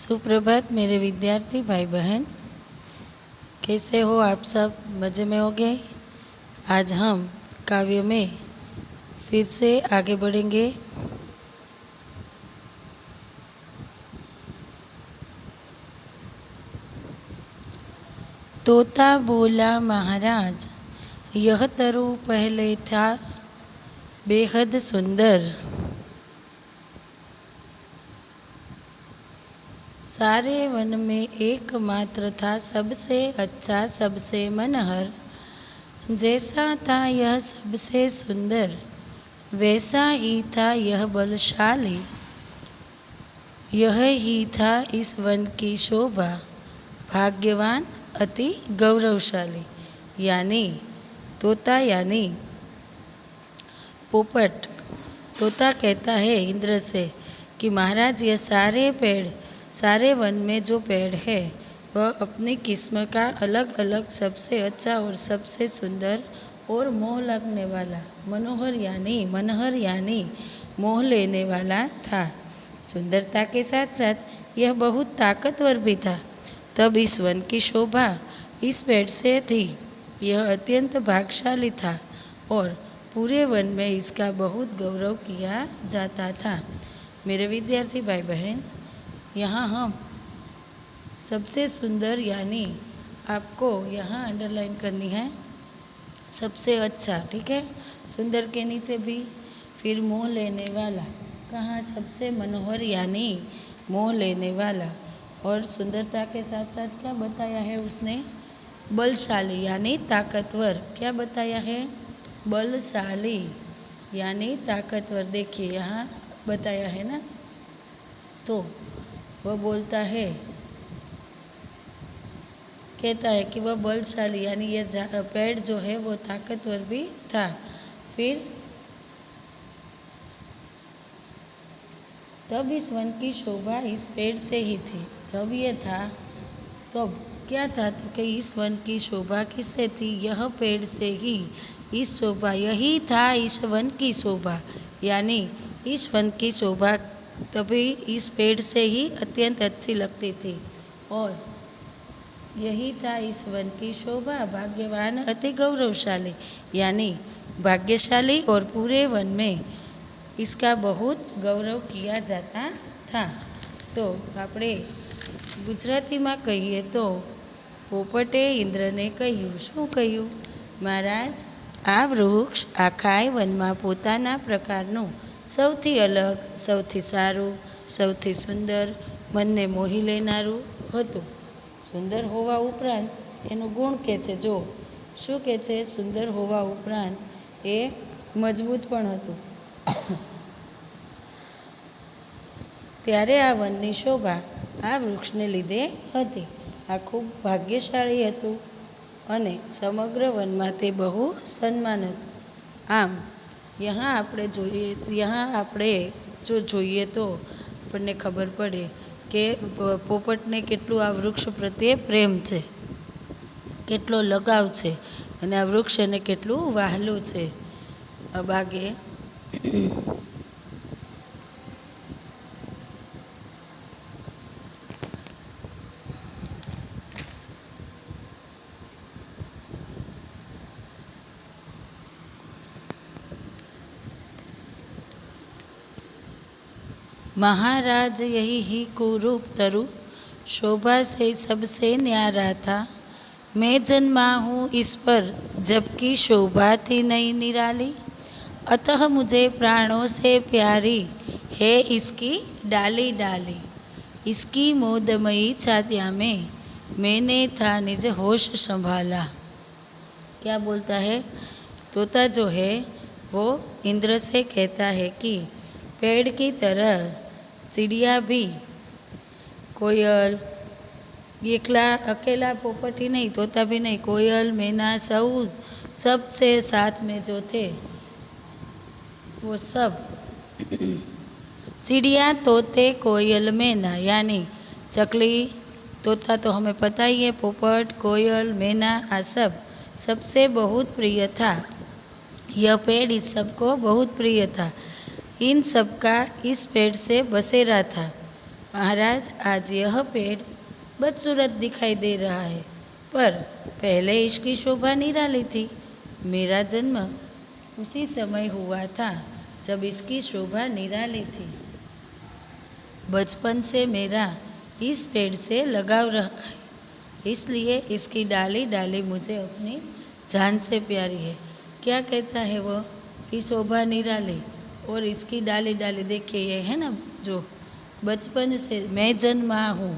सुप्रभात मेरे विद्यार्थी भाई बहन, कैसे हो आप सब? मज़े में होंगे। आज हम काव्य में फिर से आगे बढ़ेंगे। तोता बोला महाराज, यह तरु पहले था बेहद सुंदर। सारे वन में एकमात्र था सबसे अच्छा, सबसे मनहर। जैसा था यह सबसे सुंदर, वैसा ही था यह बलशाली। यह ही था इस वन की शोभा, भाग्यवान अति गौरवशाली। यानी तोता यानी पोपट। तोता कहता है इंद्र से कि महाराज, ये सारे पेड़, सारे वन में जो पेड़ है वह अपनी किस्म का अलग अलग सबसे अच्छा और सबसे सुंदर और मोह लगने वाला, मनहर यानी मोह लेने वाला था। सुंदरता के साथ साथ यह बहुत ताकतवर भी था। तब इस वन की शोभा इस पेड़ से थी। यह अत्यंत भाग्यशाली था और पूरे वन में इसका बहुत गौरव किया जाता था। मेरे विद्यार्थी भाई बहन, यहाँ हम सबसे सुंदर यानी आपको यहाँ अंडरलाइन करनी है सबसे अच्छा, ठीक है। सुंदर के नीचे भी फिर मोह लेने वाला, कहाँ सबसे मनोहर यानी मोह लेने वाला। और सुंदरता के साथ साथ क्या बताया है उसने? बलशाली यानी ताकतवर। क्या बताया है? बलशाली यानी ताकतवर। देखिए यहाँ बताया है ना, तो वह बोलता है, कहता है कि वह बलशाली यानी यह पेड़ जो है वो ताकतवर भी था। फिर तब इस वन की शोभा इस पेड़ से ही थी। जब ये था तब क्या था? तो कि इस वन की शोभा किससे थी? यह पेड़ से ही। इस शोभा, यही था इस वन की शोभा, यानी इस वन की शोभा तभी इस पेड़ से ही अत्यंत अच्छी लगती थी। और यही था इस वन की शोभा, भाग्यवान अति गौरवशाली यानी भाग्यशाली, और पूरे वन में इसका बहुत गौरव किया जाता था। तो આપણે ગુજરાતીમાં કહીએ તો પોપટે ઇન્દ્રને કહ્યું, શું કહ્યું? મહારાજ, આ વૃક્ષ આખાય વનમાં પોતાના પ્રકારનું સૌથી અલગ, સૌથી સારું, સૌથી સુંદર, મનને મોહી લેનારું હતું. સુંદર હોવા ઉપરાંત એનું ગુણ કહે છે. જો શું કહે છે? સુંદર હોવા ઉપરાંત એ મજબૂત પણ હતું. ત્યારે આ વનની શોભા આ વૃક્ષને લીધે હતી. આ ખૂબ ભાગ્યશાળી હતું અને સમગ્ર વનમાં તે બહુ સન્માન હતું. આમ यहाँ આપણે જો જોઈએ તો આપણને ખબર પડે કે પોપટને કેટલું આ વૃક્ષ પ્રત્યે પ્રેમ છે, કેટલો લગાવ છે, અને આ વૃક્ષ એને કેટલું વહાલું છે. અબાગે महाराज, यही ही कुरूप तरु शोभा से सबसे न्यारा था। मैं जन्मा हूँ इस पर, जबकि शोभा थी नहीं निराली। अतः मुझे प्राणों से प्यारी है इसकी डाली डाली। इसकी मोदमयी छातिया में मैंने था निज होश संभाला। क्या बोलता है? तोता जो है वो इंद्र से कहता है कि पेड़ की तरह चिड़िया भी, कोयल, एकला अकेला पोपट ही नहीं, तोता भी नहीं, कोयल, मैना, सबसे साथ में जो थे वो सब चिड़िया, तोते, कोयल, मैना यानी चकली, तोता तो हमें पता ही है, पोपट, कोयल, मैना, आ सब सबसे बहुत प्रिय था। यह पेड़ इस सबको बहुत प्रिय था। इन सब का इस पेड़ से बसेरा था। महाराज, आज यह पेड़ बदसूरत दिखाई दे रहा है, पर पहले इसकी शोभा निराली थी। मेरा जन्म उसी समय हुआ था जब इसकी शोभा निराली थी। बचपन से मेरा इस पेड़ से लगाव रहा है, इसलिए इसकी डाली डाली मुझे अपनी जान से प्यारी है। क्या कहता है वो कि शोभा निराली और इसकी डाली डाली, देखिए ये है ना, जो बचपन से मैं जन्मा हूँ,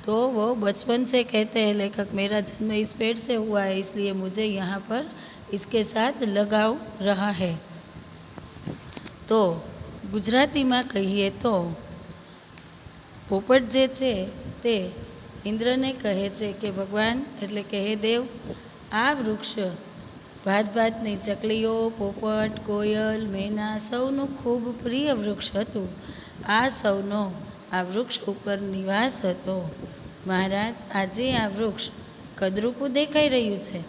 तो वो बचपन से कहते हैं लेखक, मेरा जन्म इस पेड़ से हुआ है, इसलिए मुझे यहाँ पर इसके साथ लगाव रहा है। तो ગુજરાતીમાં કહીએ તો પોપટ જે છે તે ઇન્દ્રને કહે છે કે ભગવાન, એટલે કે હે દેવ, આ વૃક્ષ ભાત ભાતની ચકલીઓ, પોપટ, કોયલ, મેના સૌનું ખૂબ પ્રિય વૃક્ષ હતું. આ સૌનો આ વૃક્ષ ઉપર નિવાસ હતો. મહારાજ, આજે આ વૃક્ષ કદરૂપું દેખાઈ રહ્યું છે,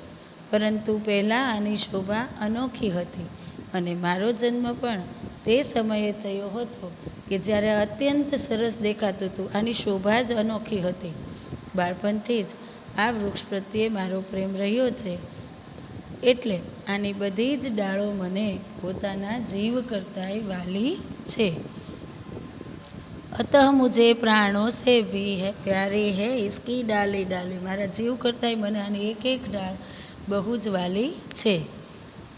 પરંતુ પહેલાં આની શોભા અનોખી હતી અને મારો જન્મ પણ તે સમયે થયો હતો કે જ્યારે અત્યંત સરસ દેખાતું હતું. આની શોભા જ અનોખી હતી. બાળપણથી જ આ વૃક્ષ પ્રત્યે મારો પ્રેમ રહ્યો છે, એટલે આની બધી જ ડાળો મને પોતાના જીવ કરતાંય વાલી છે. અતઃ મુझे प्राणों से भी है प्यारी है इसकी डाली डाली. મારા જીવ કરતાંય મને આની એક એક ડાળ બહુ જ વાલી છે.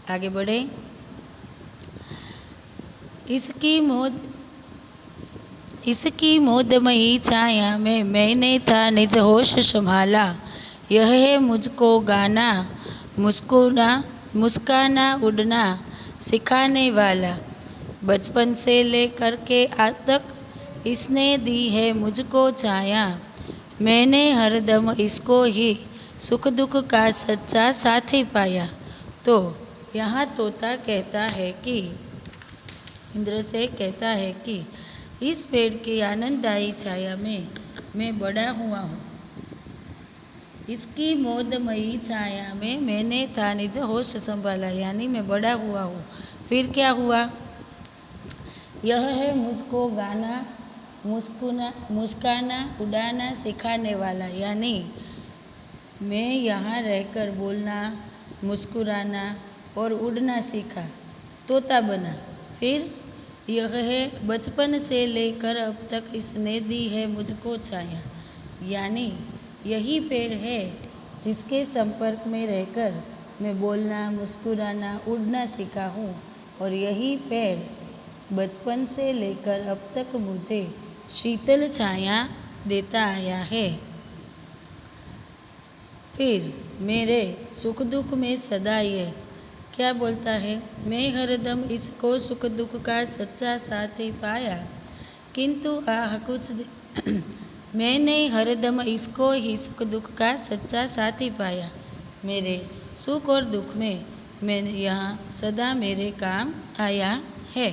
આગે बढ़े. इसकी मोदमयी छाया में मैंने था निज होश संभाला. यह है मुझको गाना मुस्काना उड़ना सिखाने वाला. बचपन से लेकर के आज तक इसने दी है मुझको छाया. मैंने हरदम इसको ही सुख दुख का सच्चा साथी पाया. तो यहाँ तोता कहता है कि इंद्र से कहता है कि इस पेड़ की आनंददायी छाया में मैं बड़ा हुआ हूँ. इसकी मोदमयी छाया में मैंने था निज होश संभाला, यानी मैं बड़ा हुआ हूँ. फिर क्या हुआ? यह है मुझको गाना मुस्काना उड़ाना सिखाने वाला, यानी मैं यहाँ रहकर बोलना, मुस्कुराना और उड़ना सीखा, तोता बना. फिर यह है बचपन से लेकर अब तक इसने दी है मुझको छाया, यानी यही पेड़ है जिसके संपर्क में रहकर मैं बोलना, मुस्कुराना, उड़ना सीखा हूँ. और यही पेड़ बचपन से लेकर अब तक मुझे शीतल छाया देता आया है. फिर मेरे सुख दुख में सदा ये क्या बोलता है? मैं हरदम इसको सुख दुख का सच्चा साथी पाया, किंतु आह कुछ मैंने हरदम इसको ही सुख दुख का सच्चा साथी पाया. मेरे सुख और दुख में मैंने यहाँ सदा मेरे काम आया है.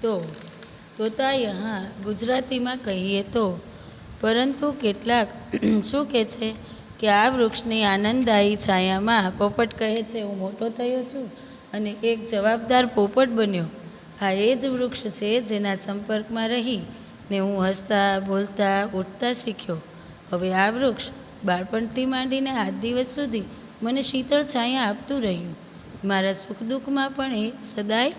તો તોતા यहाँ ગુજરાતીમાં કહીએ તો પરંતુ કેટલાક શું કહે છે કે આ વૃક્ષની આનંદદાયી છાયામાં પોપટ કહે છે, હું મોટો થયો છું અને એક જવાબદાર પોપટ બન્યો. આ એ જ વૃક્ષ છે જેના સંપર્કમાં રહીને હું હસતા, બોલતા, ઉઠતા શીખ્યો. હવે આ વૃક્ષ બાળપણથી માંડીને આજ દિવસ સુધી મને શીતળ છાયા આપતું રહ્યું. મારા સુખ દુઃખમાં પણ એ સદાય